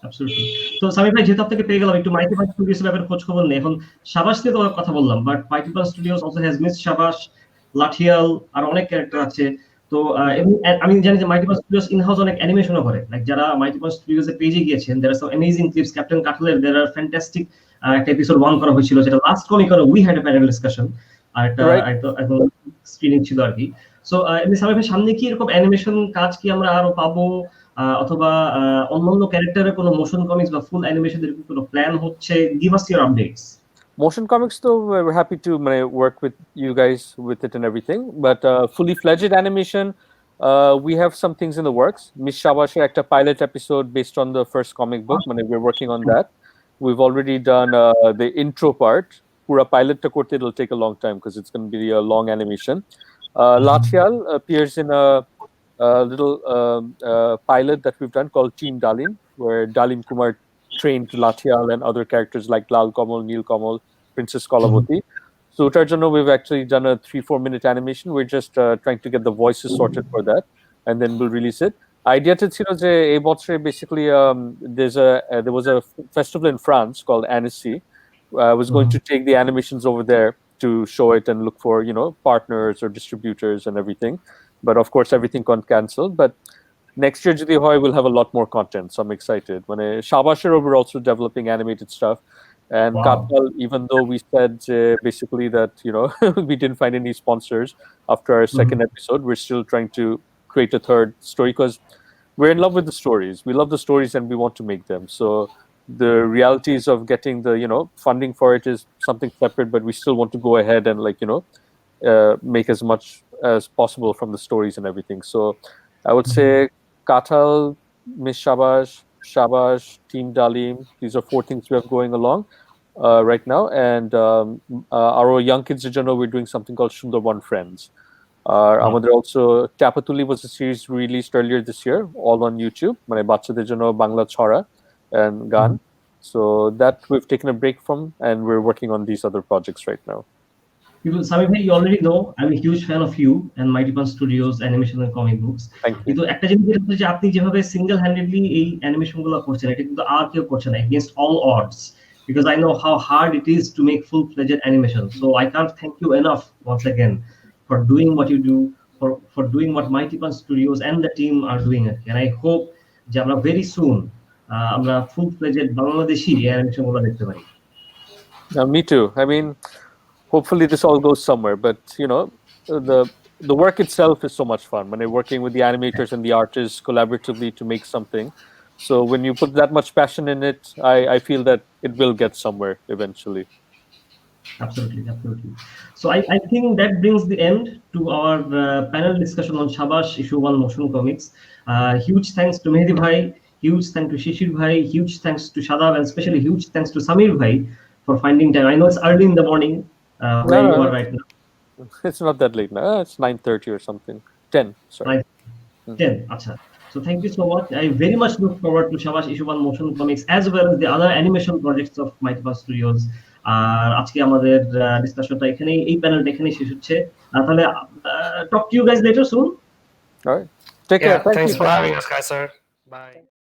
Absolutely. So Samir ভাই, যেহেতু আপনাকে পেয়ে গেলাম, একটু মাইটি Pass studios এর ব্যাপারে খোঁজ খবর নেই। এখন শাবাশ নিয়ে তো কথা বললাম, but Mighty Pass Studios also has miss Shabash, Lathiyal, আর অনেক ক্যারেক্টার আছে। তো আমি জানি যে Mighty Pass Studios in house অনেক অ্যানিমেশনও করে। লাইক যারা মাইটি পাস স্টুডিওস এর পেজে গিয়েছেন, there are some amazing clips. Captain কাটলের দেয়ার আর ফ্যান্টাস্টিক একটা এপিসোড 1 করা হয়েছিল, যেটা লাস্ট কমিকনে we had a panel discussion, আর একটা একদম স্ক্রিনিং ছিল আর কি। সো এমনি সামির ভাই, সামনে কি এরকম অ্যানিমেশন কাজ কি আমরা আরো পাবো, অথবা অন্যান্য ক্যারেক্টারের কোনো মোশন কমিক্স বা ফুল অ্যানিমেশন এর কোনো প্ল্যান হচ্ছে? Give us your updates. Motion comics, though, we're happy to work with you guys with it and everything. But fully fledged animation, we have some things in the works. Miss Shabash, a pilot episode based on the first comic book. We're working on that. We've already done the intro part. Pura pilot to korte, it'll take a long time because it's going to be a long animation. Lathial appears in a little pilot that we've done called Team Dalim, where Dalim Kumar trained Lathial and other characters like Lal Kamal, Neel Kamal, Princess Kalavati. So Utarjano, we've actually done a 3-4 minute animation. We're just trying to get the voices sorted for that, and then we'll release it. Idea to basically there was a festival in France called Annecy. I was going to take the animations over there to show it and look for partners or distributors and everything. But of course, everything got cancelled. But next year, Jodi Hoy will have a lot more content, so I'm excited. Shabashero, we're also developing animated stuff. And Katal, even though we said basically that we didn't find any sponsors after our second episode, we're still trying to create a third story because we're in love with the stories. We love the stories and we want to make them. So the realities of getting the funding for it is something separate, but we still want to go ahead and make as much as possible from the stories and everything. So I would say Katal, Miss Shabash, Team Dalim, these are 4 things we have going along right now. And our young kids, we're doing something called Sundarban Friends. Amader also Tapatuli was a series we released earlier this year, all on YouTube. Bachchader jonno Bangla Chhora and Gan. So that we've taken a break from, and we're working on these other projects right now. People, Samir bhai, you already know I'm a huge fan of you and Mighty Punch Studios animation and comic books. Thank you. কিন্তু একটা জিনিস যেটা হচ্ছে যে আপনি যেভাবে single handedly এই animation গুলো করছেন এটা কিন্তু আর কেউ করছে না against all odds, because I know how hard it is to make full-fledged animation. So I can't thank you enough once again for doing what you do, for doing what Mighty Punch Studios and the team are doing. And I hope যে আমরা very soon আমরা full-fledged Bangladeshi animation গুলো দেখতে পারি. Me too. I mean, hopefully this all goes somewhere, but you know, the work itself is so much fun when you're working with the animators and the artists collaboratively to make something. So when you put that much passion in it, I feel that it will get somewhere eventually. Absolutely. So I think that brings the end to our panel discussion on Shabash issue 1 motion comics. Huge thanks to Mehedi bhai, huge thanks to Shishir bhai, huge thanks to Shadab, and especially huge thanks to Samir bhai for finding time. I know it's early in the morning where you are right now. It's not that late now. It's 9:30 or something. 10. Sorry. 10. Acha. So thank you so much. I very much look forward to Shabash issue 1 motion comics as well as the other animation projects of Mighty Punch Studios. আর আজকে আমাদের ডিসকাশনটা এখানেই, এই প্যানেলটা এখানেই শেষ হচ্ছে। তাহলে talk to you guys later soon. All right. Take care. Thank Thanks you. for having us, Kaisar. Bye.